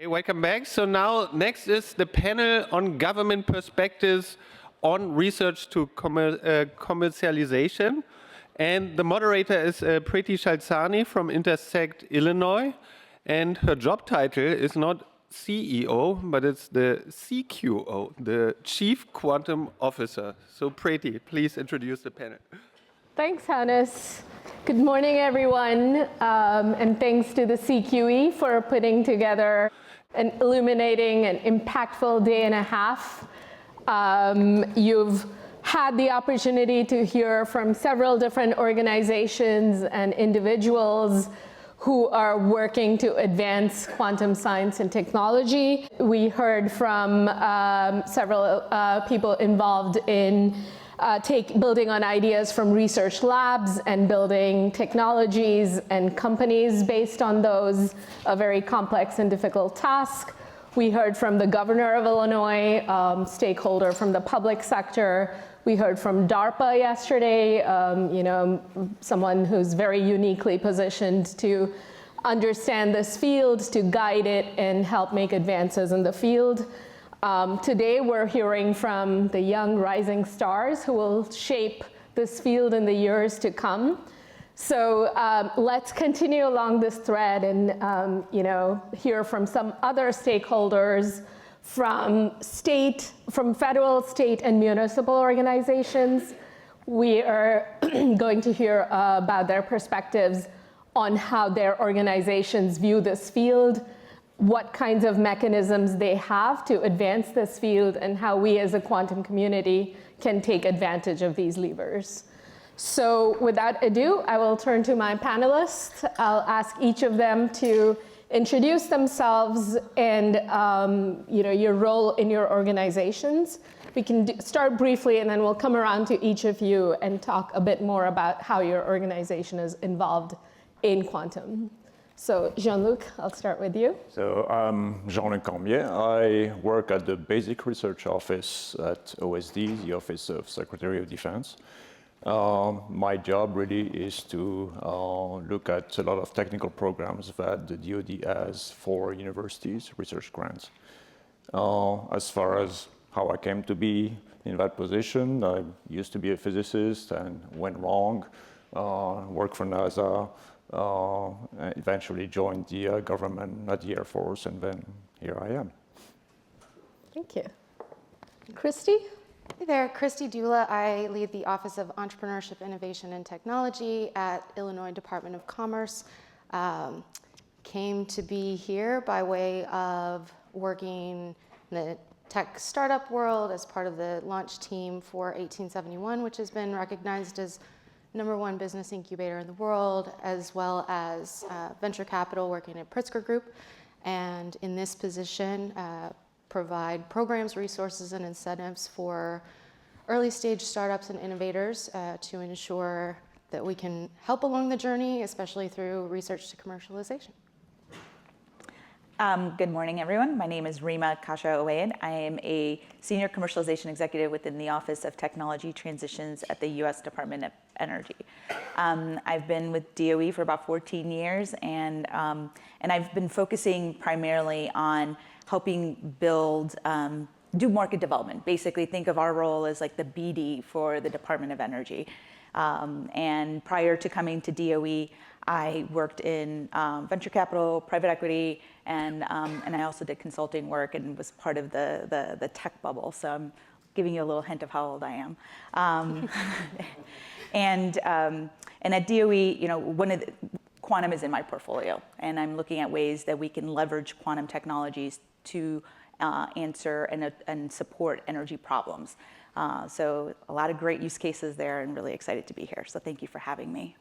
Hey, welcome back. So now next is the panel on government perspectives on research to commercialization. And the moderator is Preeti Chalsani from Intersect, Illinois. And her job title is not CEO, but it's the CQO, the Chief Quantum Officer. So Preeti, please introduce the panel. Thanks, Hannes. Good morning, everyone. And thanks to the CQE for putting together an illuminating and impactful day and a half. You've had the opportunity to hear from several different organizations and individuals who are working to advance quantum science and technology. We heard from several people involved in building on ideas from research labs and building technologies and companies based on those, a very complex and difficult task. We heard from the governor of Illinois, stakeholder from the public sector. We heard from DARPA yesterday, someone who's very uniquely positioned to understand this field, to guide it and help make advances in the field. Today we're hearing from the young rising stars who will shape this field in the years to come. So let's continue along this thread and hear from some other stakeholders from federal, state, and municipal organizations. We are going to hear about their perspectives on how their organizations view this field, what kinds of mechanisms they have to advance this field, and how we as a quantum community can take advantage of these levers. So without ado, I will turn to my panelists. I'll ask each of them to introduce themselves and your role in your organizations. We can start briefly, and then we'll come around to each of you and talk a bit more about how your organization is involved in quantum. So Jean-Luc, I'll start with you. So I'm Jean-Luc Cambier. I work at the Basic Research Office at Oueid, the Office of Secretary of Defense. My job really is to look at a lot of technical programs that the DoD has for universities, research grants. As far as how I came to be in that position, I used to be a physicist and went wrong, worked for NASA, eventually joined the government, not the Air Force, and then here I am. Thank you. Kristi? Hey there, Kristi Dula. I lead the Office of Entrepreneurship, Innovation, and Technology at Illinois Department of Commerce. Came to be here by way of working in the tech startup world as part of the launch team for 1871, which has been recognized as #1 business incubator in the world, as well as venture capital working at Pritzker Group. And in this position, provide programs, resources, and incentives for early stage startups and innovators to ensure that we can help along the journey, especially through research to commercialization. Good morning, everyone. My name is Rima Oueid. I am a senior commercialization executive within the Office of Technology Transitions at the U.S. Department of Energy. I've been with DOE for about 14 years, and I've been focusing primarily on helping build, do market development. Basically, think of our role as like the BD for the Department of Energy. And prior to coming to DOE, I worked in venture capital, private equity, and I also did consulting work and was part of the tech bubble. So I'm giving you a little hint of how old I am. And at DOE, quantum is in my portfolio, and I'm looking at ways that we can leverage quantum technologies to answer and support energy problems. So a lot of great use cases there, and really excited to be here. So thank you for having me.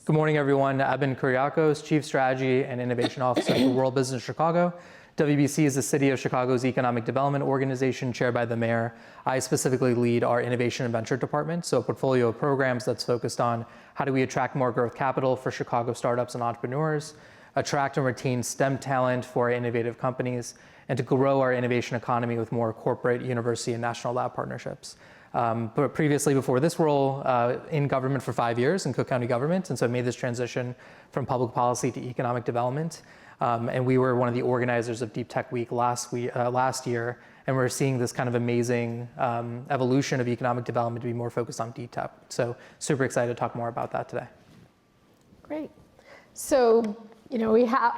Good morning, everyone. Abin, Kuriakose, Chief Strategy and Innovation Officer for World Business Chicago. WBC is the City of Chicago's economic development organization chaired by the mayor. I specifically lead our innovation and venture department, so a portfolio of programs that's focused on how do we attract more growth capital for Chicago startups and entrepreneurs, attract and retain STEM talent for our innovative companies, and to grow our innovation economy with more corporate, university, and national lab partnerships. But previously, before this role, in government for 5 years in Cook County government, and so I made this transition from public policy to economic development. And we were one of the organizers of Deep Tech Week last year, and we're seeing this kind of amazing evolution of economic development to be more focused on deep tech. So super excited to talk more about that today. Great. So,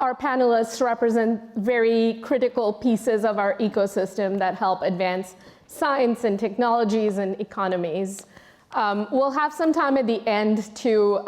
our panelists represent very critical pieces of our ecosystem that help advance science and technologies and economies. We'll have some time at the end to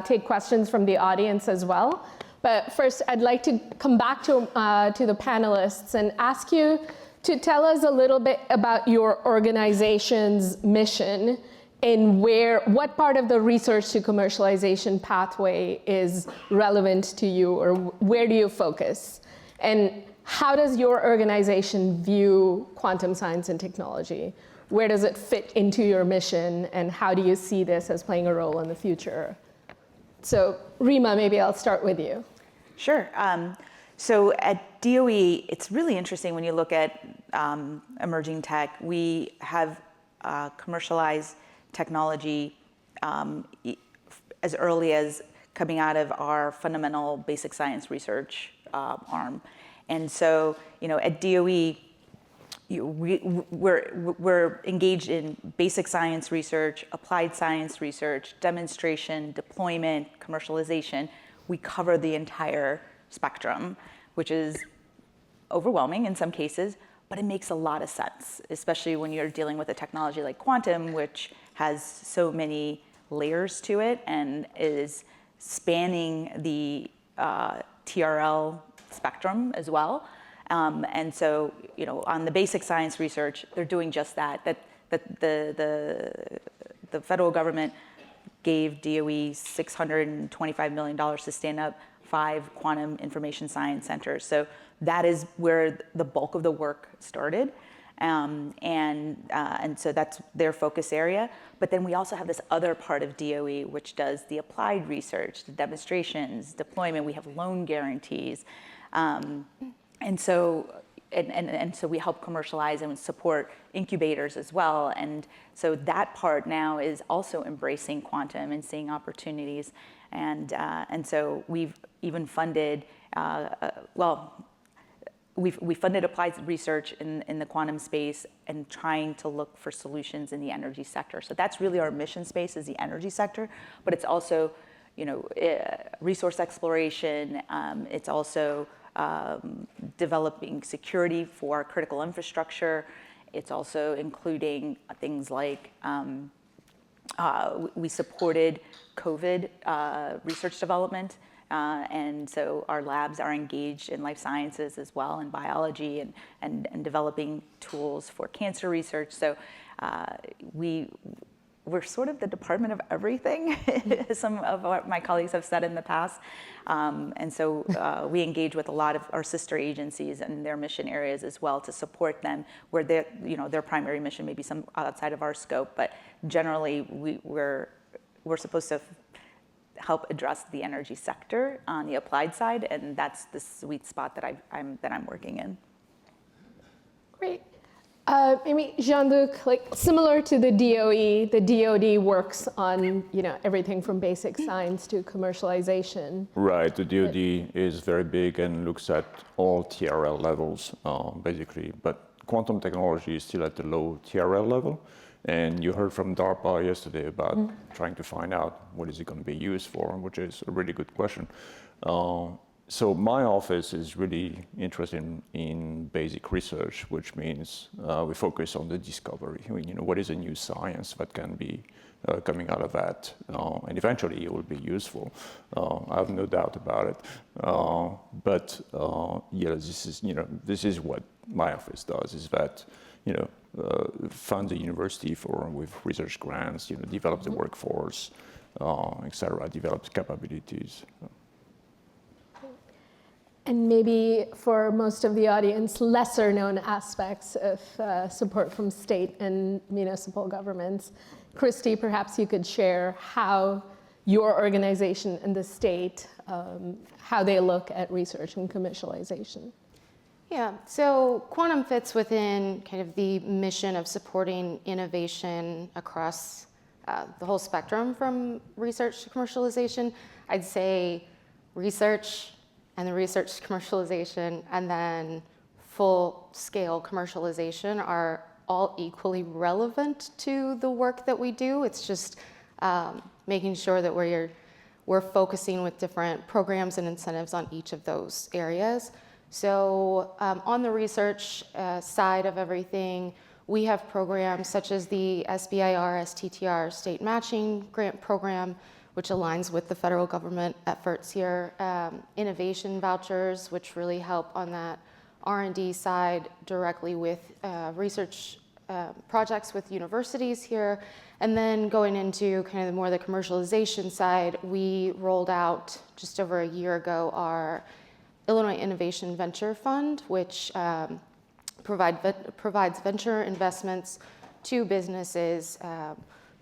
take questions from the audience as well. But first, I'd like to come back to the panelists and ask you to tell us a little bit about your organization's mission and what part of the research to commercialization pathway is relevant to you, or where do you focus? And how does your organization view quantum science and technology? Where does it fit into your mission, and how do you see this as playing a role in the future? So Rima, maybe I'll start with you. Sure. So at DOE, it's really interesting when you look at emerging tech. We have commercialized technology as early as coming out of our fundamental basic science research arm. And so, at DOE, we're engaged in basic science research, applied science research, demonstration, deployment, commercialization. We cover the entire spectrum, which is overwhelming in some cases, but it makes a lot of sense, especially when you're dealing with a technology like quantum, which has so many layers to it and is spanning the TRL spectrum as well. And so, on the basic science research, they're doing just that. That the federal government gave DOE $625 million to stand up 5 quantum information science centers. So that is where the bulk of the work started. And so that's their focus area. But then we also have this other part of DOE, which does the applied research, the demonstrations, deployment. We have loan guarantees. And so we help commercialize and support incubators as well. And so that part now is also embracing quantum and seeing opportunities. And so we've even funded, we funded applied research in the quantum space and trying to look for solutions in the energy sector. So that's really our mission space, is the energy sector, but it's also, resource exploration. It's also developing security for critical infrastructure. It's also including things like we supported COVID research development. And so our labs are engaged in life sciences as well, and biology, and developing tools for cancer research. So we're sort of the department of everything, some of what my colleagues have said in the past. And so we engage with a lot of our sister agencies and their mission areas as well to support them where their primary mission may be some outside of our scope. But generally, we're supposed to help address the energy sector on the applied side, and that's the sweet spot that I'm working in. Great. Maybe Jean-Luc, similar to the DOE, the DoD works on everything from basic science to commercialization. Right, the DoD is very big and looks at all TRL levels, basically. But quantum technology is still at the low TRL level. And you heard from DARPA yesterday about trying to find out what is it going to be used for, which is a really good question. So my office is really interested in basic research, which means we focus on the discovery. What is a new science that can be coming out of that, and eventually it will be useful. I have no doubt about it. But this is what my office does: is that fund the university with research grants, develop the workforce, et cetera, develop capabilities. And maybe for most of the audience, lesser known aspects of support from state and municipal governments. Kristi, perhaps you could share how your organization and the state, how they look at research and commercialization. Yeah, so quantum fits within kind of the mission of supporting innovation across the whole spectrum from research to commercialization. I'd say research and the research to commercialization and then full-scale commercialization are all equally relevant to the work that we do. It's just making sure that we're focusing with different programs and incentives on each of those areas. So on the research side of everything, we have programs such as the SBIR STTR state matching grant program, which aligns with the federal government efforts here. Innovation vouchers, which really help on that R&D side directly with research projects with universities here. And then going into kind of more the commercialization side, we rolled out just over a year ago our Illinois Innovation Venture Fund, which provides venture investments to businesses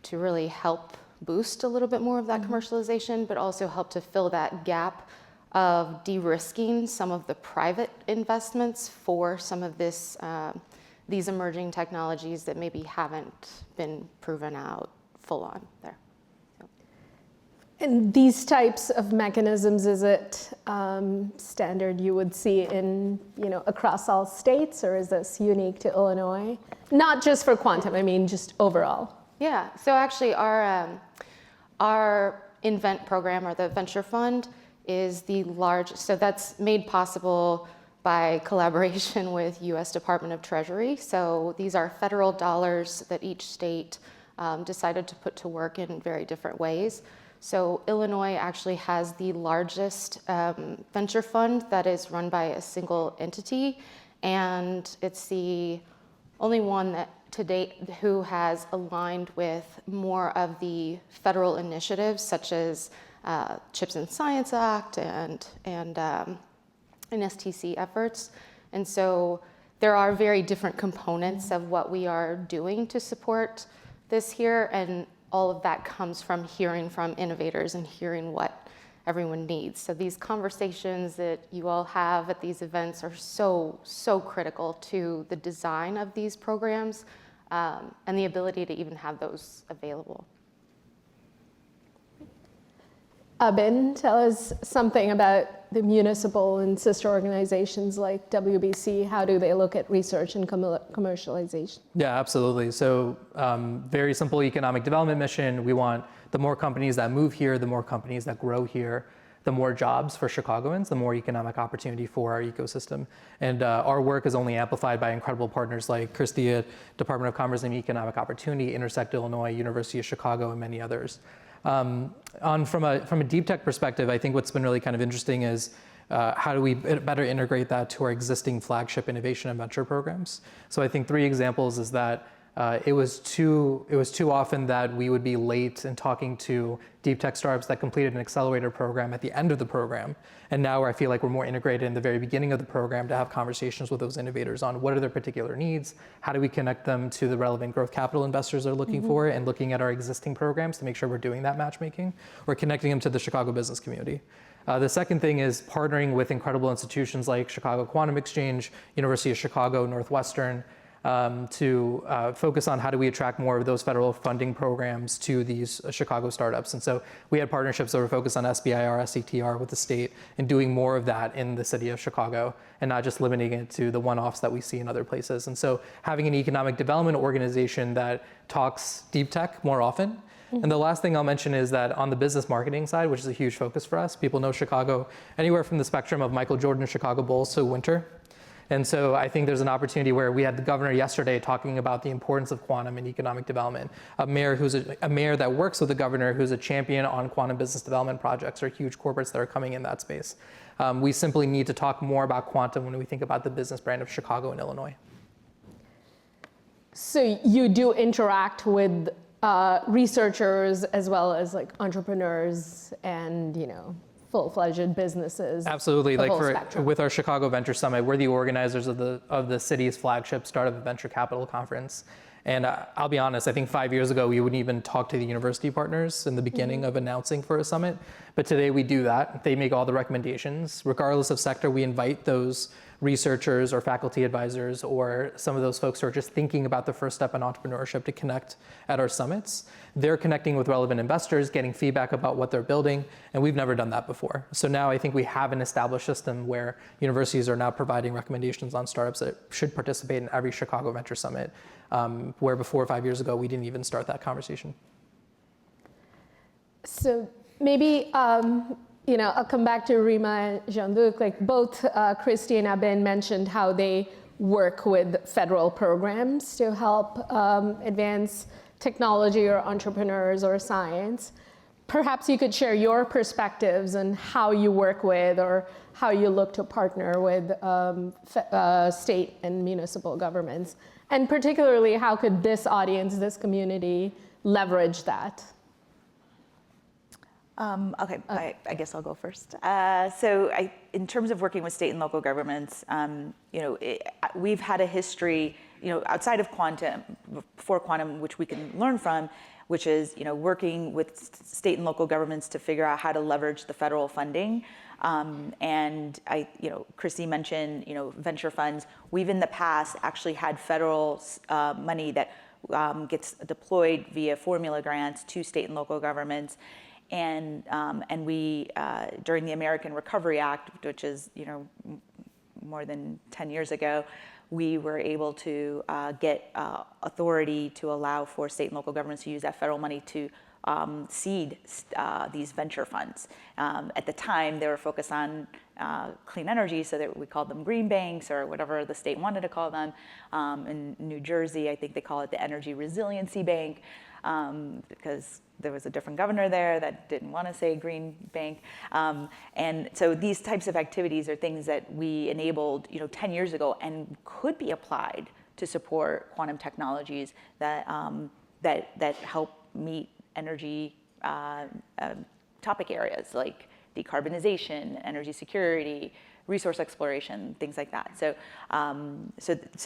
to really help boost a little bit more of that commercialization, but also help to fill that gap of de-risking some of the private investments for some of these emerging technologies that maybe haven't been proven out full on there. And these types of mechanisms, is it standard you would see in, across all states, or is this unique to Illinois? Not just for quantum, I mean just overall. Yeah, so actually our Invent program, or the venture fund, is the largest, so that's made possible by collaboration with US Department of Treasury. So these are federal dollars that each state decided to put to work in very different ways. So Illinois actually has the largest venture fund that is run by a single entity, and it's the only one that to date who has aligned with more of the federal initiatives, such as Chips and Science Act and NSTC efforts. And so there are very different components of what we are doing to support this here, and all of that comes from hearing from innovators and hearing what everyone needs. So these conversations that you all have at these events are so critical to the design of these programs and the ability to even have those available. Abin, tell us something about the municipal and sister organizations like WBC. How do they look at research and commercialization? Yeah, absolutely. So very simple economic development mission. We want the more companies that move here, the more companies that grow here, the more jobs for Chicagoans, the more economic opportunity for our ecosystem. And our work is only amplified by incredible partners like Kristi at Department of Commerce and Economic Opportunity, Intersect Illinois, University of Chicago, and many others. From a deep tech perspective, I think what's been really kind of interesting is how do we better integrate that to our existing flagship innovation and venture programs? So I think 3 examples is that it was too often that we would be late in talking to deep tech startups that completed an accelerator program at the end of the program. And now I feel like we're more integrated in the very beginning of the program to have conversations with those innovators on what are their particular needs, how do we connect them to the relevant growth capital investors they're looking for, and looking at our existing programs to make sure we're doing that matchmaking, or connecting them to the Chicago business community. The second thing is partnering with incredible institutions like Chicago Quantum Exchange, University of Chicago, Northwestern, to focus on how do we attract more of those federal funding programs to these Chicago startups. And so we had partnerships that were focused on SBIR, STTR with the state, and doing more of that in the city of Chicago, and not just limiting it to the one-offs that we see in other places. And so having an economic development organization that talks deep tech more often. And the last thing I'll mention is that on the business marketing side, which is a huge focus for us, people know Chicago anywhere from the spectrum of Michael Jordan Chicago Bulls to winter. And so I think there's an opportunity where we had the governor yesterday talking about the importance of quantum in economic development. A mayor that works with the governor who's a champion on quantum business development projects, or huge corporates that are coming in that space. We simply need to talk more about quantum when we think about the business brand of Chicago and Illinois. So you do interact with researchers as well as like entrepreneurs and, full-fledged businesses. Absolutely. With our Chicago Venture Summit, we're the organizers of the city's flagship Startup Venture Capital Conference. And I'll be honest, I think 5 years ago, we wouldn't even talk to the university partners in the beginning of announcing for a summit. But today we do that. They make all the recommendations. Regardless of sector, we invite those researchers or faculty advisors or some of those folks who are just thinking about the first step in entrepreneurship to connect at our summits. They're connecting with relevant investors, getting feedback about what they're building, and we've never done that before. So now I think we have an established system where universities are now providing recommendations on startups that should participate in every Chicago Venture Summit, where before 5 years ago, we didn't even start that conversation. So maybe, I'll come back to Rima and Jean-Luc. Like both Kristi and Abin mentioned how they work with federal programs to help advance technology or entrepreneurs or science. Perhaps you could share your perspectives on how you work with or how you look to partner with state and municipal governments. And particularly, how could this audience, this community, leverage that? Okay, I guess I'll go first. In terms of working with state and local governments, we've had a history, outside of quantum, before quantum, which we can learn from, which is, working with state and local governments to figure out how to leverage the federal funding. Kristi mentioned, venture funds. We've in the past actually had federal money that gets deployed via formula grants to state and local governments. And we, during the American Recovery Act, which is, more than 10 years ago, we were able to get authority to allow for state and local governments to use that federal money to seed these venture funds. At the time, they were focused on clean energy, so that we called them green banks or whatever the state wanted to call them. In New Jersey, I think they call it the Energy Resiliency Bank, because there was a different governor there that didn't want to say green bank. And so these types of activities are things that we enabled 10 years ago and could be applied to support quantum technologies that help meet energy topic areas like decarbonization, energy security, resource exploration, things like that. So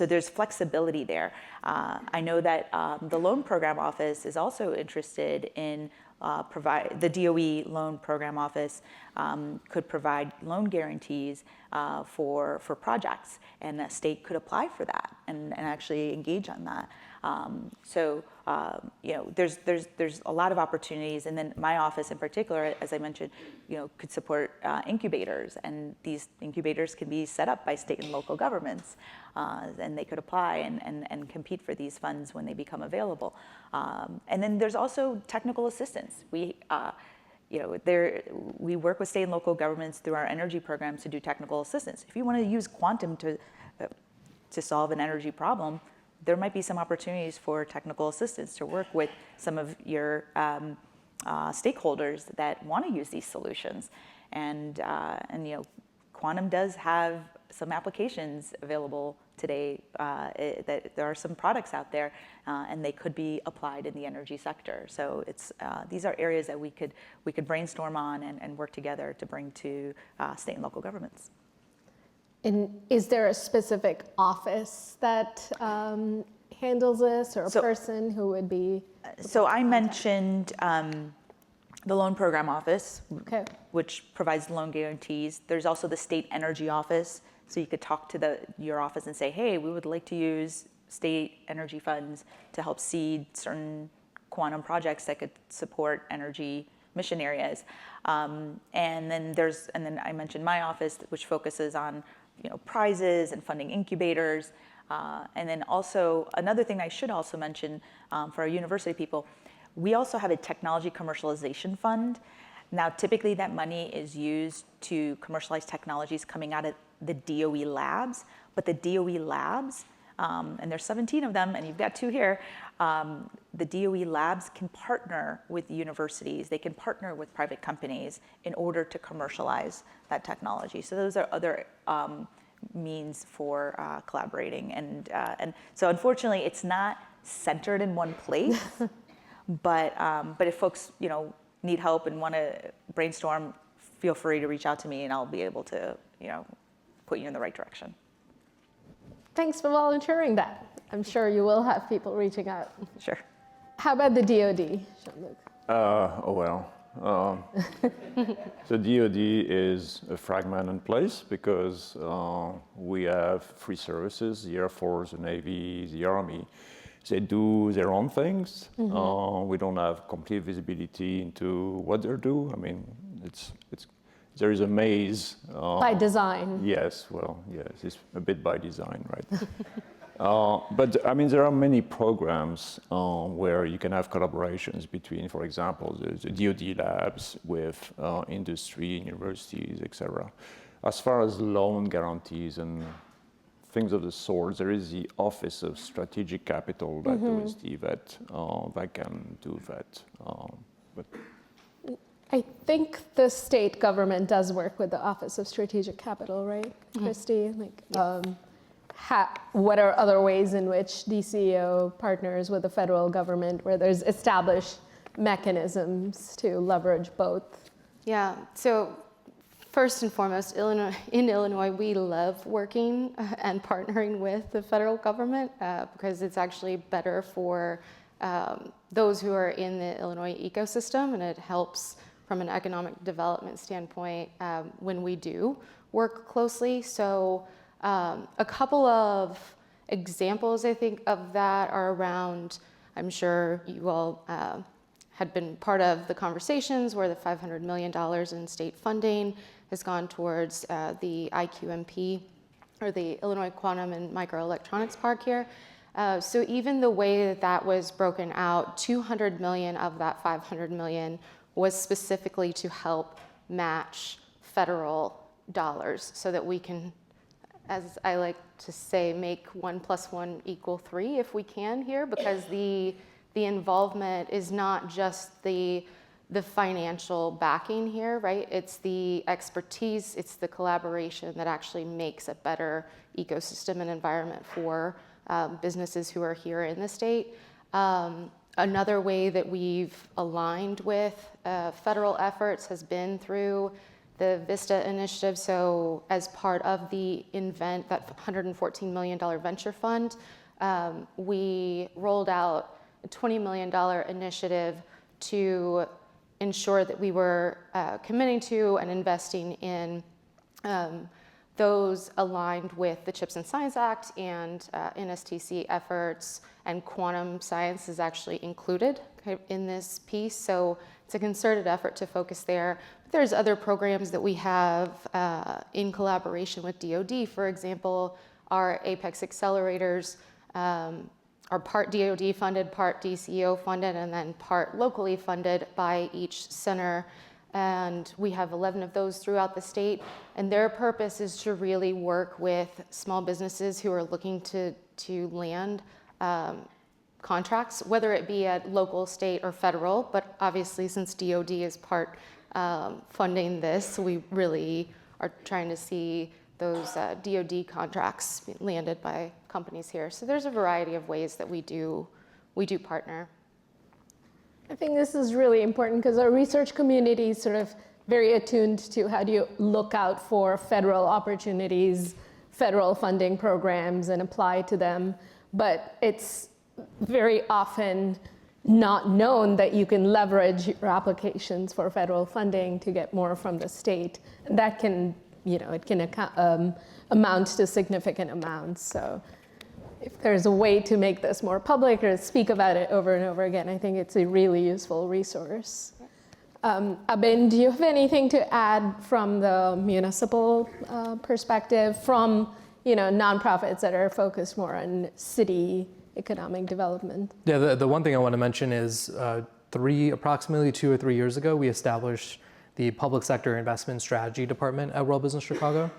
there's flexibility there. I know that the Loan Program Office is also interested in the DOE Loan Program Office could provide loan guarantees for projects, and the state could apply for that and actually engage on that. There's a lot of opportunities, and then my office in particular, as I mentioned, could support incubators, and these incubators can be set up by state and local governments, and they could apply and compete for these funds when they become available. And then there's also technical assistance. We work with state and local governments through our energy programs to do technical assistance. If you want to use quantum to solve an energy problem, there might be some opportunities for technical assistance to work with some of your stakeholders that want to use these solutions. And quantum does have some applications available today. That there are some products out there, and they could be applied in the energy sector. So these are areas that we could brainstorm on and work together to bring to state and local governments. And is there a specific office that handles this, or a person who would be? So I mentioned the Loan Program Office, which provides loan guarantees. There's also the State Energy Office. So you could talk to your office and say, hey, we would like to use state energy funds to help seed certain quantum projects that could support energy mission areas. And then I mentioned my office, which focuses on prizes and funding incubators. And then also, another thing I should also mention for our university people, we also have a technology commercialization fund. Now, typically that money is used to commercialize technologies coming out of the DOE labs, but the DOE labs, and there's 17 of them, and you've got 2 here, the DOE labs can partner with universities, they can partner with private companies in order to commercialize that technology. So those are other means for collaborating. And so unfortunately, it's not centered in one place, but if folks need help and want to brainstorm, feel free to reach out to me, and I'll be able to put you in the right direction. Thanks for volunteering that. I'm sure you will have people reaching out. Sure. How about the DoD, Jean-Luc? Well, So DoD is a fragmented place because we have three services: the Air Force, the Navy, the Army. They do their own things. We don't have complete visibility into what they do. I mean, there is a maze. By design. Yes, well, yes, it's a bit by design, right? But I mean, there are many programs where you can have collaborations between, for example, the DoD labs with industry, universities, etc. As far as loan guarantees and things of the sort, there is the Office of Strategic Capital that OSD that can do that. But I think the state government does work with the Office of Strategic Capital, right, Kristi? What are other ways in which DCEO partners with the federal government where there's established mechanisms to leverage both? Yeah, so first and foremost, in Illinois, we love working and partnering with the federal government because it's actually better for those who are in the Illinois ecosystem, and it helps from an economic development standpoint when we do work closely. So a couple of examples, I think, of that are around, I'm sure you all had been part of the conversations where the $500 million in state funding has gone towards the IQMP, or the Illinois Quantum and Microelectronics Park here. So even the way that that was broken out, 200 million of that 500 million was specifically to help match federal dollars so that we can, as I like to say, make 1 + 1 = 3 if we can here, because the involvement is not just the financial backing here, right? It's the expertise, it's the collaboration that actually makes a better ecosystem and environment for businesses who are here in the state. Another way that we've aligned with federal efforts has been through the VISTA initiative. So as part of the Invent, that $114 million venture fund, we rolled out a $20 million initiative to ensure that we were committing to and investing in those aligned with the CHIPS and Science Act and NSTC efforts, and quantum science is actually included in this piece. So it's a concerted effort to focus there. But there's other programs that we have in collaboration with DoD. For example, our Apex accelerators are part DoD funded, part DCEO funded, and then part locally funded by each center. And we have 11 of those throughout the state. And their purpose is to really work with small businesses who are looking to land contracts, whether it be at local, state, or federal. But obviously, since DoD is part funding this, we really are trying to see those DoD contracts landed by companies here. So there's a variety of ways that we do partner. I think this is really important because our research community is sort of very attuned to how do you look out for federal opportunities, federal funding programs, and apply to them. But it's very often not known that you can leverage your applications for federal funding to get more from the state. And that can, it can amount to significant amounts. So if there's a way to make this more public or speak about it over and over again, I think it's a really useful resource. Abin, do you have anything to add from the municipal perspective, from nonprofits that are focused more on city economic development? Yeah, the one thing I want to mention is approximately 2 or 3 years ago, we established the Public Sector Investment Strategy Department at World Business Chicago.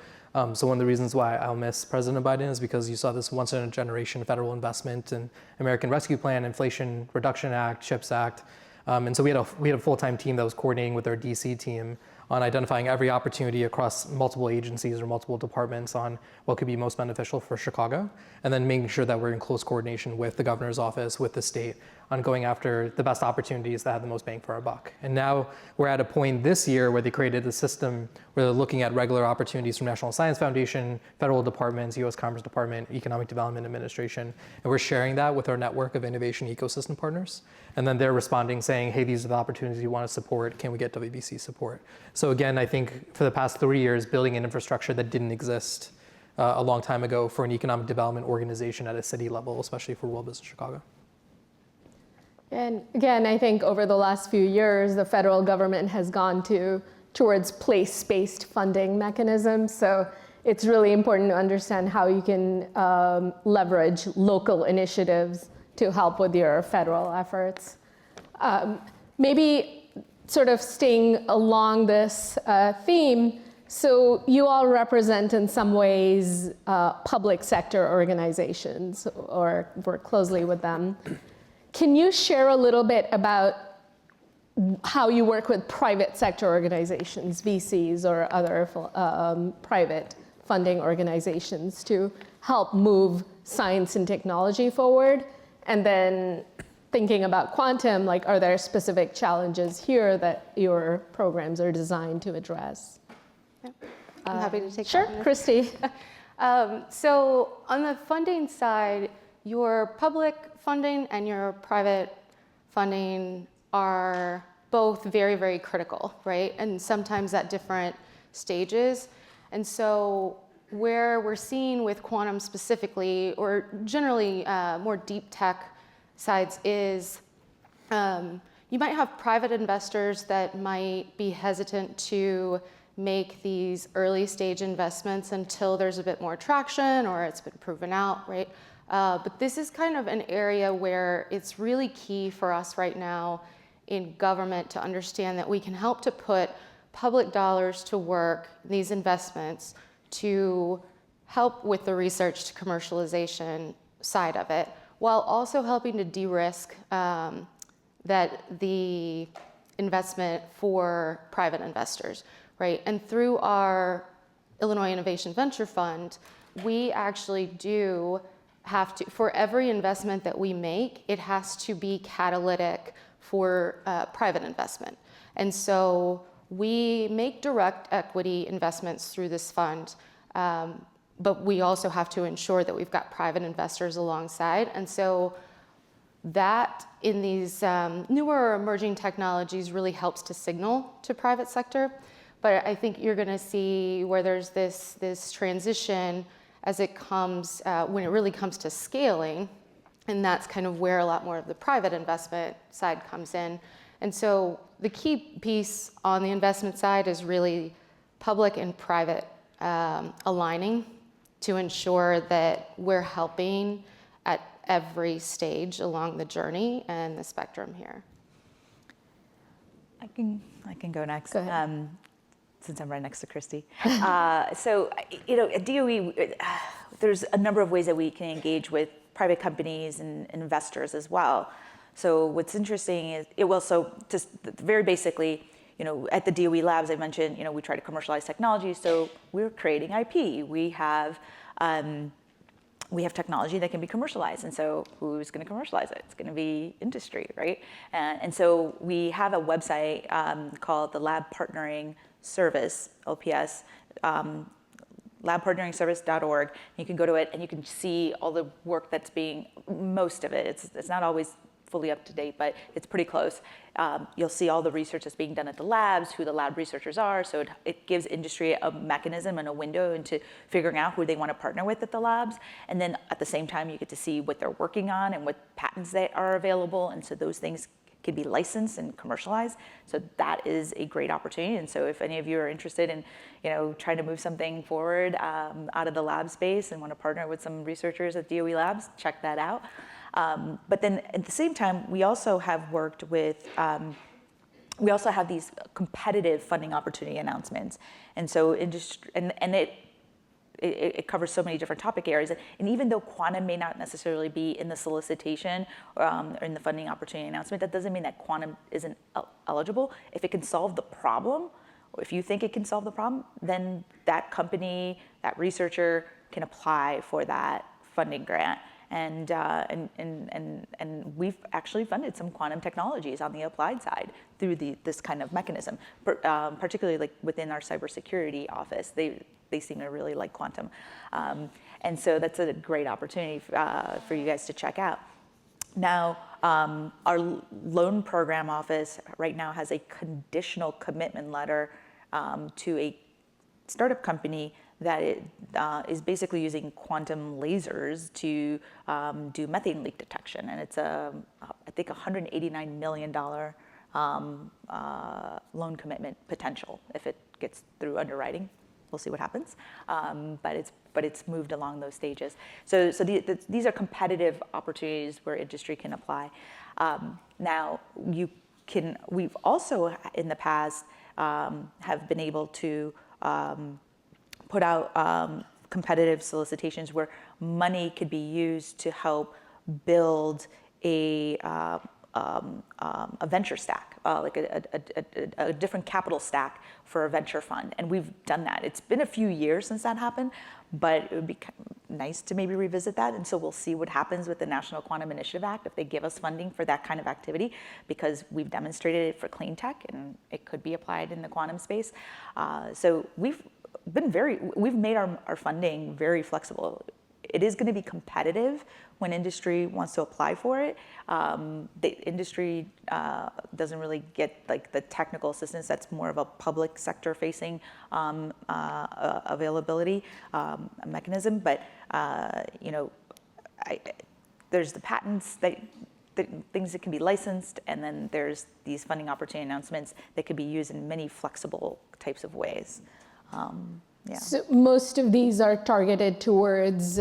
So one of the reasons why I'll miss President Biden is because you saw this once-in-a-generation federal investment in American Rescue Plan, Inflation Reduction Act, CHIPS Act. And so we had a full-time team that was coordinating with our DC team on identifying every opportunity across multiple agencies or multiple departments on what could be most beneficial for Chicago, and then making sure that we're in close coordination with the governor's office, with the state, on going after the best opportunities that have the most bang for our buck. And now we're at a point this year where they created a system where they're looking at regular opportunities from National Science Foundation, federal departments, U.S. Commerce Department, Economic Development Administration, and we're sharing that with our network of innovation ecosystem partners. And then they're responding saying, hey, these are the opportunities you want to support. Can we get WBC support? So again, I think for the past 3 years, building an infrastructure that didn't exist a long time ago for an economic development organization at a city level, especially for World Business Chicago. And again, I think over the last few years, the federal government has gone towards place-based funding mechanisms. So it's really important to understand how you can leverage local initiatives to help with your federal efforts. Maybe sort of staying along this theme, so you all represent in some ways public sector organizations or work closely with them. Can you share a little bit about how you work with private sector organizations, VCs or other private funding organizations to help move science and technology forward? And then thinking about quantum, like, are there specific challenges here that your programs are designed to address? Yeah. I'm happy to take Sure, that. Kristi. So on the funding side, your public funding and your private funding are both very, very critical, right? And sometimes at different stages. And so where we're seeing with quantum specifically, or generally more deep tech sides, is you might have private investors that might be hesitant to make these early stage investments until there's a bit more traction or it's been proven out, right? But this is kind of an area where it's really key for us right now in government to understand that we can help to put public dollars to work, these investments, to help with the research to commercialization side of it, while also helping to de-risk that the investment for private investors, right? And through our Illinois Innovation Venture Fund, we actually do have to, for every investment that we make, it has to be catalytic for private investment. And so we make direct equity investments through this fund, but we also have to ensure that we've got private investors alongside. And so that in these newer or emerging technologies really helps to signal to private sector. But I think you're gonna see where there's this transition as it comes, when it really comes to scaling, and that's kind of where a lot more of the private investment side comes in. And so the key piece on the investment side is really public and private aligning to ensure that we're helping at every stage along the journey and the spectrum here. I can go next. Go ahead. Since I'm right next to Kristi. So, you know, at DOE, there's a number of ways that we can engage with private companies and investors as well. So what's interesting is, so just very basically, you know, at the DOE labs, I mentioned, you know, we try to commercialize technology, so we're creating IP. We have technology that can be commercialized, and so who's going to commercialize it? It's going to be industry, right? And so we have a website called the Lab Partnering Service, LPS, labpartneringservice.org. You can go to it and you can see all the work that's being, most of it, it's not always fully up to date, but it's pretty close. You'll see all the research that's being done at the labs, who the lab researchers are, so it gives industry a mechanism and a window into figuring out who they want to partner with at the labs. And then at the same time, you get to see what they're working on and what patents that are available, and so those things can be licensed and commercialized. So that is a great opportunity. And so if any of you are interested in, you know, trying to move something forward out of the lab space and want to partner with some researchers at DOE Labs, check that out. But then at the same time, we also have worked with, we also have these competitive funding opportunity announcements. And so industry, and it covers so many different topic areas. And even though quantum may not necessarily be in the solicitation or in the funding opportunity announcement, that doesn't mean that quantum isn't eligible. If it can solve the problem, or if you think it can solve the problem, then that company, that researcher can apply for that funding grant. And we've actually funded some quantum technologies on the applied side through this kind of mechanism, particularly like within our cybersecurity office. They seem to really like quantum. And so that's a great opportunity for you guys to check out. Now, our loan program office right now has a conditional commitment letter to a startup company that is basically using quantum lasers to do methane leak detection. And it's I think $189 million loan commitment potential if it gets through underwriting. We'll see what happens, but it's moved along those stages. So these are competitive opportunities where industry can apply. Now we've also in the past have been able to put out competitive solicitations where money could be used to help build a venture stack, like a different capital stack for a venture fund. And we've done that. It's been a few years since that happened, but it would be nice to maybe revisit that. And so we'll see what happens with the National Quantum Initiative Act if they give us funding for that kind of activity, because we've demonstrated it for clean tech and it could be applied in the quantum space. So we've made our funding very flexible. It is going to be competitive when industry wants to apply for it. The industry doesn't really get like the technical assistance. That's more of a public sector facing availability mechanism. But there's the patents things that can be licensed, and then there's these funding opportunity announcements that could be used in many flexible types of ways. Yeah. So most of these are targeted towards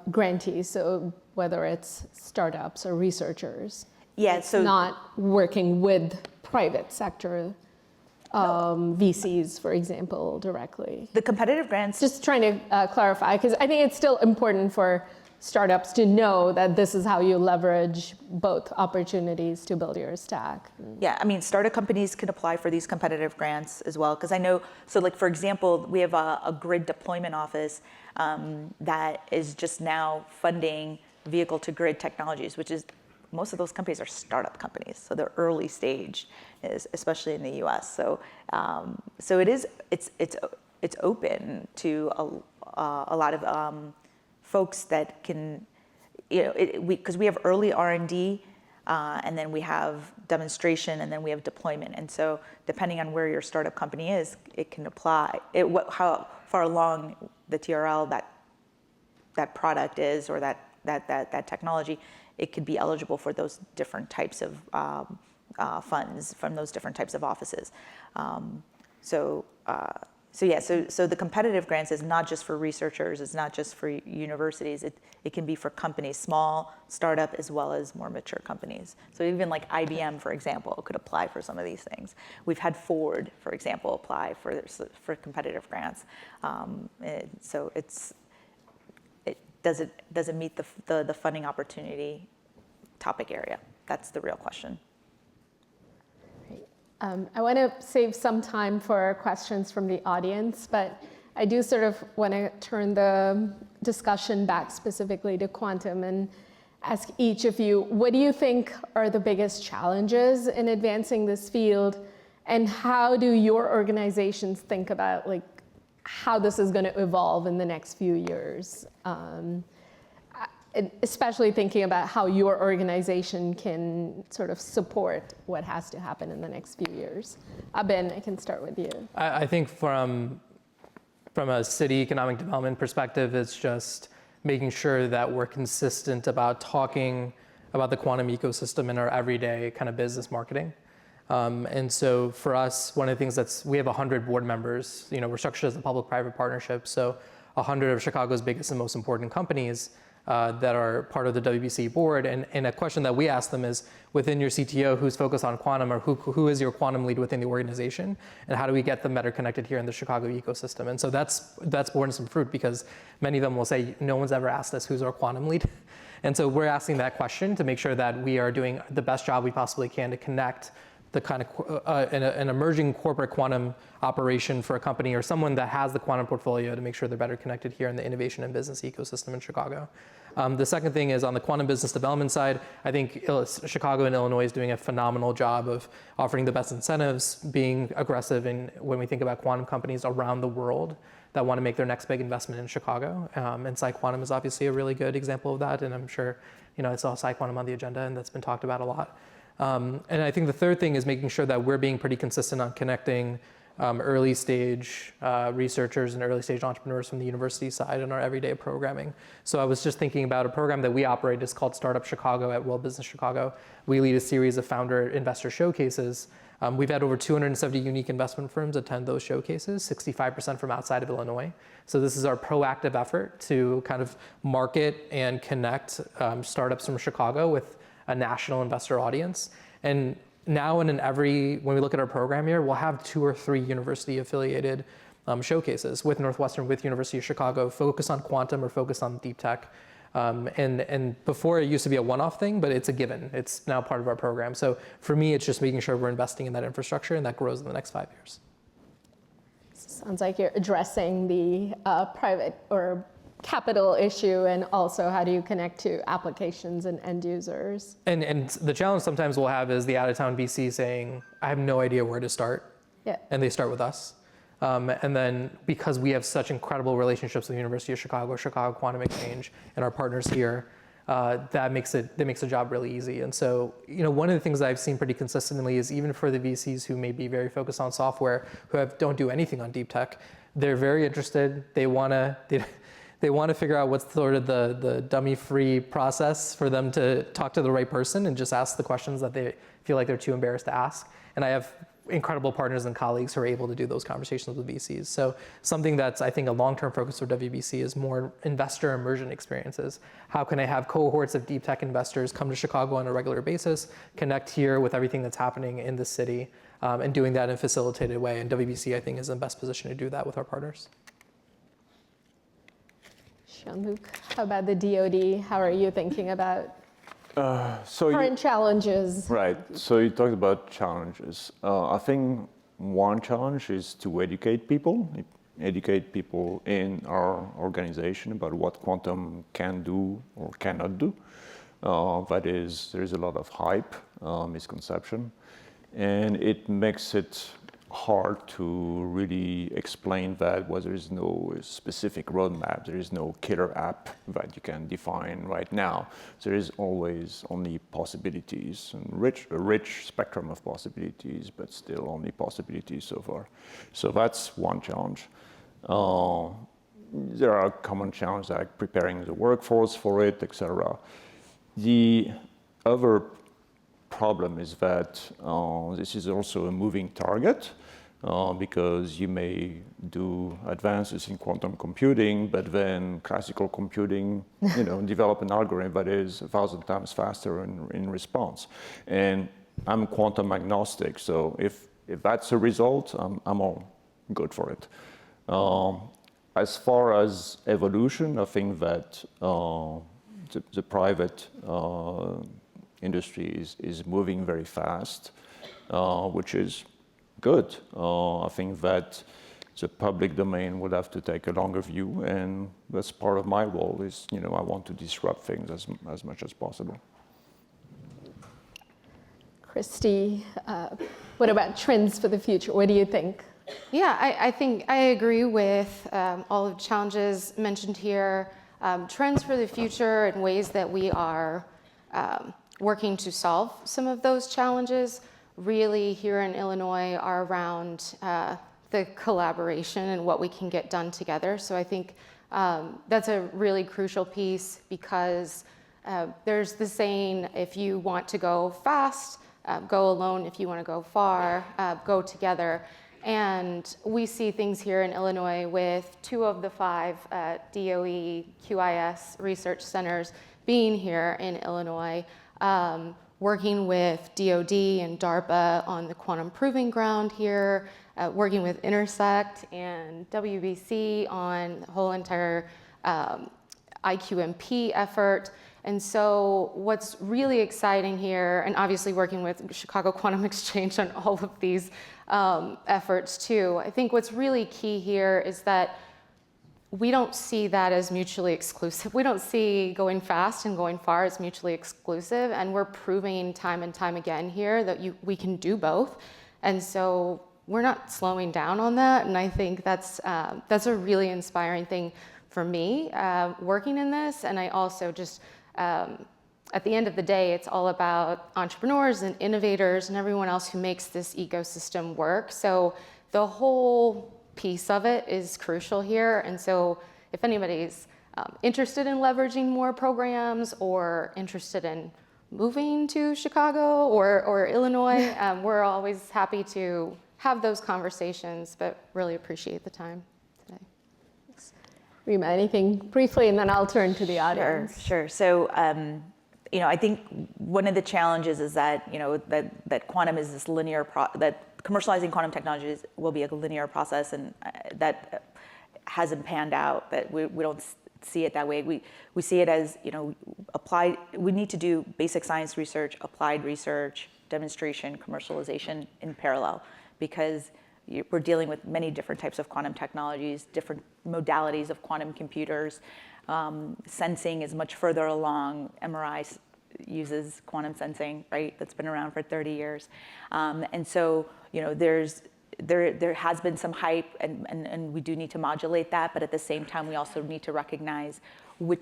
grantees, so whether it's startups or researchers. Yeah, it's so not working with private sector VCs, for example, directly. The competitive grants. Just trying to clarify, because I think it's still important for startups to know that this is how you leverage both opportunities to build your stack. Yeah, I mean, startup companies can apply for these competitive grants as well, because I know, so like for example, we have a grid deployment office that is just now funding vehicle to grid technologies, which is, most of those companies are startup companies, so they're early stage, especially in the US. So it's open to a lot of folks that can, because we have early R&D, and then we have demonstration, and then we have deployment. And so depending on where your startup company is, it can apply. How far along the TRL that product is, or that technology, it could be eligible for those different types of funds from those different types of offices. So the competitive grants is not just for researchers, it's not just for universities, it can be for companies, small, startup, as well as more mature companies. So even like IBM, for example, could apply for some of these things. We've had Ford, for example, apply for competitive grants. So does it meet the funding opportunity topic area? That's the real question. I want to save some time for questions from the audience, but I do sort of want to turn the discussion back specifically to quantum and ask each of you, what do you think are the biggest challenges in advancing this field, and how do your organizations think about like how this is going to evolve in the next few years? Especially thinking about how your organization can sort of support what has to happen in the next few years. Abin, I can start with you. I think from a city economic development perspective, it's just making sure that we're consistent about talking about the quantum ecosystem in our everyday kind of business marketing. And so for us, one of the things we have 100 board members, we're structured as a public-private partnership, so 100 of Chicago's biggest and most important companies that are part of the WBC board. And a question that we ask them is, within your CTO, who's focused on quantum, or who is your quantum lead within the organization? And how do we get them better connected here in the Chicago ecosystem? And so that's borne some fruit, because many of them will say, no one's ever asked us who's our quantum lead. And so we're asking that question to make sure that we are doing the best job we possibly can to connect the kind of an emerging corporate quantum operation for a company or someone that has the quantum portfolio to make sure they're better connected here in the innovation and business ecosystem in Chicago. The second thing is on the quantum business development side, I think Chicago and Illinois is doing a phenomenal job of offering the best incentives, being aggressive in when we think about quantum companies around the world that want to make their next big investment in Chicago. And PsiQuantum is obviously a really good example of that. And I'm sure, I saw PsiQuantum on the agenda and that's been talked about a lot. And I think the third thing is making sure that we're being pretty consistent on connecting early stage researchers and early stage entrepreneurs from the university side in our everyday programming. So I was just thinking about a program that we operate. It's called Startup Chicago at World Business Chicago. We lead a series of founder investor showcases. We've had over 270 unique investment firms attend those showcases, 65% from outside of Illinois. So this is our proactive effort to kind of market and connect startups from Chicago with a national investor audience. And now and when we look at our program here, we'll have 2 or 3 university affiliated showcases with Northwestern, with University of Chicago, focus on quantum or focus on deep tech. And before it used to be a one-off thing, but it's a given. It's now part of our program. So for me, it's just making sure we're investing in that infrastructure and that grows in the next 5 years. Sounds like you're addressing the private or capital issue, and also how do you connect to applications and end users? And the challenge sometimes we'll have is the out-of-town VC saying, I have no idea where to start. Yeah. And they start with us. And then because we have such incredible relationships with the University of Chicago, Chicago Quantum Exchange, and our partners here, that makes the job really easy. And so, one of the things that I've seen pretty consistently is even for the VCs who may be very focused on software, who don't do anything on deep tech, they're very interested. They want to figure out what's sort of the dummy-free process for them to talk to the right person and just ask the questions that they feel like they're too embarrassed to ask. And I have incredible partners and colleagues who are able to do those conversations with VCs. So something that's, I think, a long-term focus for WBC is more investor immersion experiences. How can I have cohorts of deep tech investors come to Chicago on a regular basis, connect here with everything that's happening in the city, and doing that in a facilitated way. And WBC, I think, is in the best position to do that with our partners. Jean-Luc, how about the DoD? How are you thinking about current challenges? Right. So you talked about challenges. I think one challenge is to educate people in our organization about what quantum can do or cannot do. That is, there is a lot of hype, misconception, and it makes it hard to really explain that there is no specific roadmap, there is no killer app that you can define right now. There is always only possibilities, and a rich spectrum of possibilities, but still only possibilities so far. So that's one challenge. There are common challenges like preparing the workforce for it, etc. The other problem is that this is also a moving target because you may do advances in quantum computing, but then classical computing, develop an algorithm that is 1,000 times faster in response. And I'm quantum agnostic, so if that's a result, I'm all good for it. As far as evolution, I think that the private industry is moving very fast, which is good. I think that the public domain would have to take a longer view, and that's part of my role is, I want to disrupt things as much as possible. Kristi, what about trends for the future? What do you think? Yeah, I think I agree with all of the challenges mentioned here. Trends for the future and ways that we are working to solve some of those challenges really here in Illinois are around the collaboration and what we can get done together. So I think that's a really crucial piece because there's the saying, if you want to go fast, go alone. If you want to go far, go together. And we see things here in Illinois with 2 of the 5 DOE QIS research centers being here in Illinois, working with DoD and DARPA on the quantum proving ground here, working with Intersect and WBC on the whole entire IQMP effort. And so what's really exciting here, and obviously working with Chicago Quantum Exchange on all of these efforts too, I think what's really key here is that we don't see that as mutually exclusive. We don't see going fast and going far as mutually exclusive, and we're proving time and time again here that we can do both. And so we're not slowing down on that, and I think that's a really inspiring thing for me working in this. And I also just, at the end of the day, it's all about entrepreneurs and innovators and everyone else who makes this ecosystem work. So the whole piece of it is crucial here. And so if anybody's interested in leveraging more programs or interested in moving to Chicago or Illinois, we're always happy to have those conversations, but really appreciate the time today. Thanks. Rima, anything briefly, and then I'll turn to the audience. Sure. So, I think one of the challenges is that, that quantum is this linear, that commercializing quantum technologies will be a linear process, and that hasn't panned out, that we don't see it that way. We see it as, applied, we need to do basic science research, applied research, demonstration, commercialization in parallel, because we're dealing with many different types of quantum technologies, different modalities of quantum computers. Sensing is much further along. MRI uses quantum sensing, right? That's been around for 30 years. And so, there has been some hype, and we do need to modulate that, but at the same time, we also need to recognize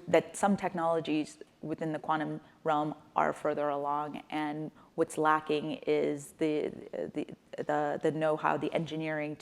that some technologies within the quantum realm are further along, and what's lacking is the know-how, the engineering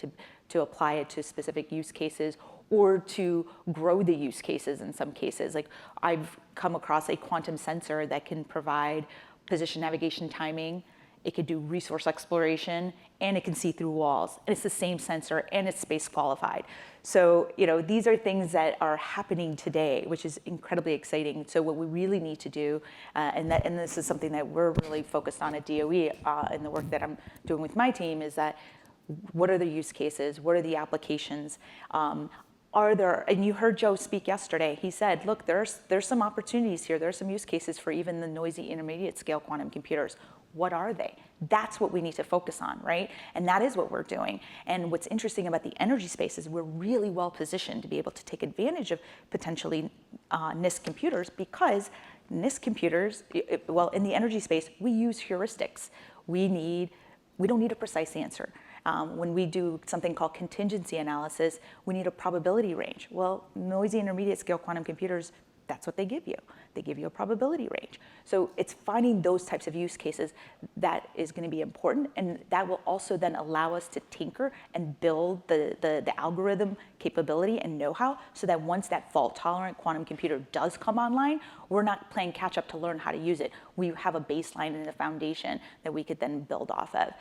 to apply it to specific use cases, or to grow the use cases in some cases. Like, I've come across a quantum sensor that can provide position navigation timing, it could do resource exploration, and it can see through walls. And it's the same sensor, and it's space qualified. So, these are things that are happening today, which is incredibly exciting. So what we really need to do, and this is something that we're really focused on at DOE in the work that I'm doing with my team, is that what are the use cases? What are the applications? And you heard Joe speak yesterday, he said, look, there's some opportunities here. There's some use cases for even the noisy intermediate scale quantum computers. What are they? That's what we need to focus on, right? And that is what we're doing. And what's interesting about the energy space is we're really well positioned to be able to take advantage of potentially NISQ computers, because NISQ computers, in the energy space, we use heuristics. We don't need a precise answer. When we do something called contingency analysis, we need a probability range. Well, noisy intermediate scale quantum computers, that's what they give you. They give you a probability range. So it's finding those types of use cases that is going to be important, and that will also then allow us to tinker and build the algorithm capability and know-how, so that once that fault-tolerant quantum computer does come online, we're not playing catch-up to learn how to use it. We have a baseline and a foundation that we could then build off of.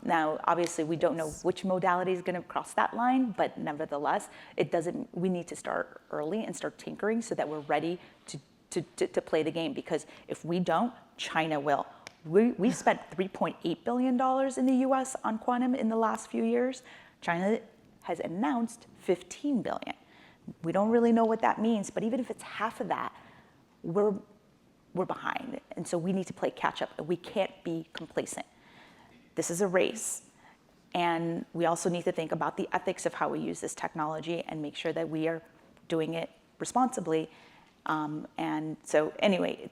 Now, obviously, we don't know which modality is going to cross that line, but nevertheless, we need to start early and start tinkering so that we're ready to play the game, because if we don't, China will. We spent $3.8 billion in the US on quantum in the last few years. China has announced $15 billion. We don't really know what that means, but even if it's half of that, we're behind. And so we need to play catch up, and we can't be complacent. This is a race. And we also need to think about the ethics of how we use this technology and make sure that we are doing it responsibly. And so anyway,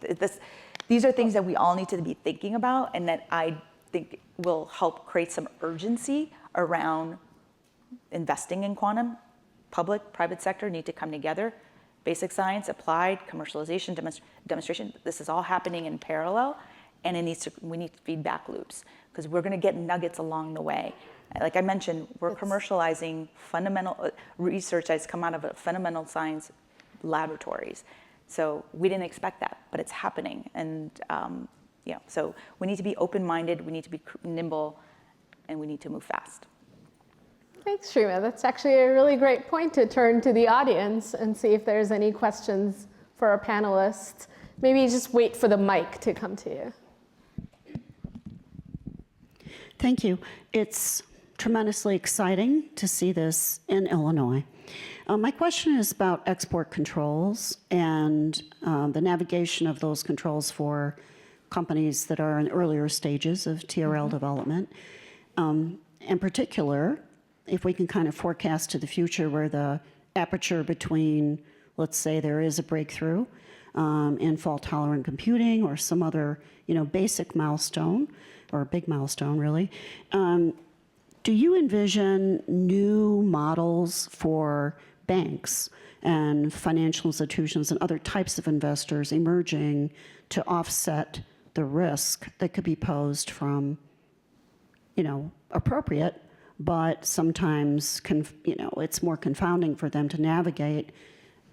these are things that we all need to be thinking about, and that I think will help create some urgency around investing in quantum. Public, private sector need to come together. Basic science, applied, commercialization, demonstration, this is all happening in parallel, and we need feedback loops, because we're going to get nuggets along the way. Like I mentioned, we're commercializing fundamental research that's come out of fundamental science laboratories. So we didn't expect that, but it's happening. And so we need to be open-minded, we need to be nimble, and we need to move fast. Thanks, Rima. That's actually a really great point to turn to the audience and see if there's any questions for our panelists. Maybe just wait for the mic to come to you. Thank you. It's tremendously exciting to see this in Illinois. My question is about export controls and the navigation of those controls for companies that are in earlier stages of TRL development. In particular, if we can kind of forecast to the future where the aperture between, let's say there is a breakthrough in fault-tolerant computing or some other, basic milestone, or a big milestone really, do you envision new models for banks and financial institutions and other types of investors emerging to offset the risk that could be posed from, appropriate, but sometimes, it's more confounding for them to navigate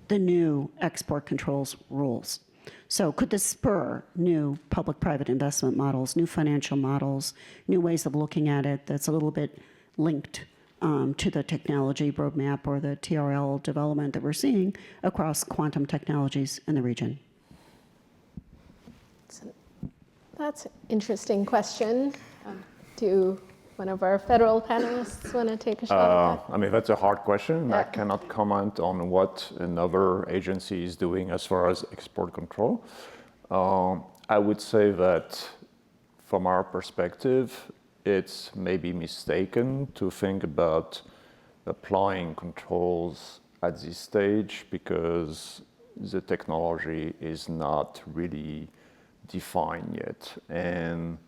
the new export controls rules? So could this spur new public-private investment models, new financial models, new ways of looking at it that's a little bit linked to the technology roadmap or the TRL development that we're seeing across quantum technologies in the region? That's an interesting question. Do one of our federal panelists want to take a shot at that? That's a hard question. I cannot comment on what another agency is doing as far as export control. I would say that from our perspective, it's maybe mistaken to think about applying controls at this stage because the technology is not really defined yet. And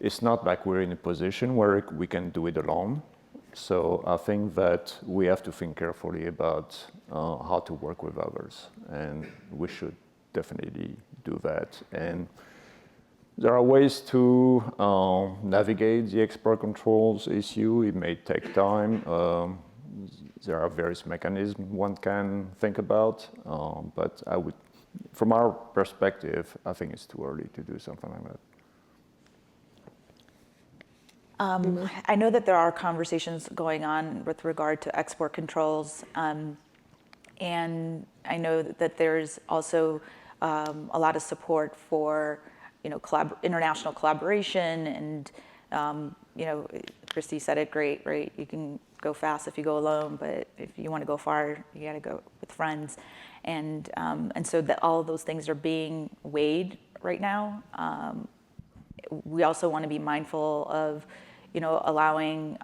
it's not like we're in a position where we can do it alone. So I think that we have to think carefully about how to work with others. And we should definitely do that. And there are ways to navigate the export controls issue. It may take time. There are various mechanisms one can think about. But from our perspective, I think it's too early to do something like that. I know that there are conversations going on with regard to export controls. And I know that there's also a lot of support for international collaboration, and Kristi said it great, right? You can go fast if you go alone, but if you want to go far, you got to go with friends, and so that all of those things are being weighed right now. We also want to be mindful of, allowing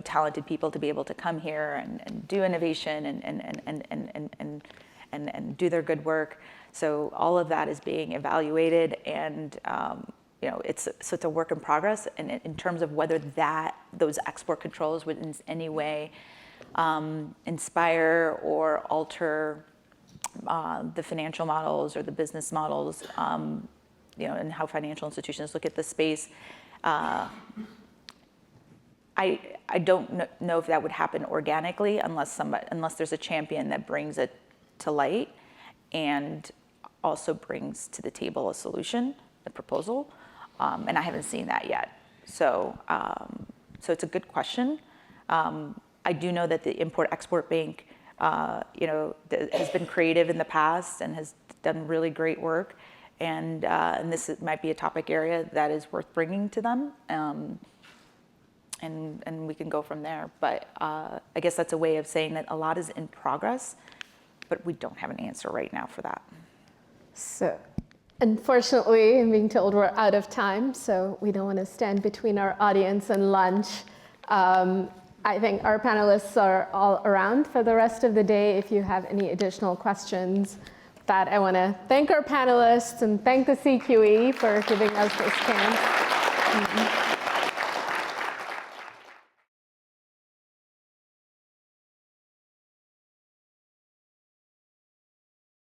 talented people to be able to come here and do innovation and do their good work. So all of that is being evaluated, and it's a work in progress. And in terms of whether those export controls would in any way inspire or alter the financial models or the business models, and how financial institutions look at the space. I don't know if that would happen organically unless there's a champion that brings it to light and also brings to the table a solution, a proposal, and I haven't seen that yet. So it's a good question. I do know that the Import-Export Bank, has been creative in the past and has done really great work, and this might be a topic area that is worth bringing to them, and we can go from there. But I guess that's a way of saying that a lot is in progress, but we don't have an answer right now for that. So, unfortunately, I'm being told we're out of time, so we don't want to stand between our audience and lunch. I think our panelists are all around for the rest of the day if you have any additional questions. With that, I want to thank our panelists and thank the CQE for giving us this chance.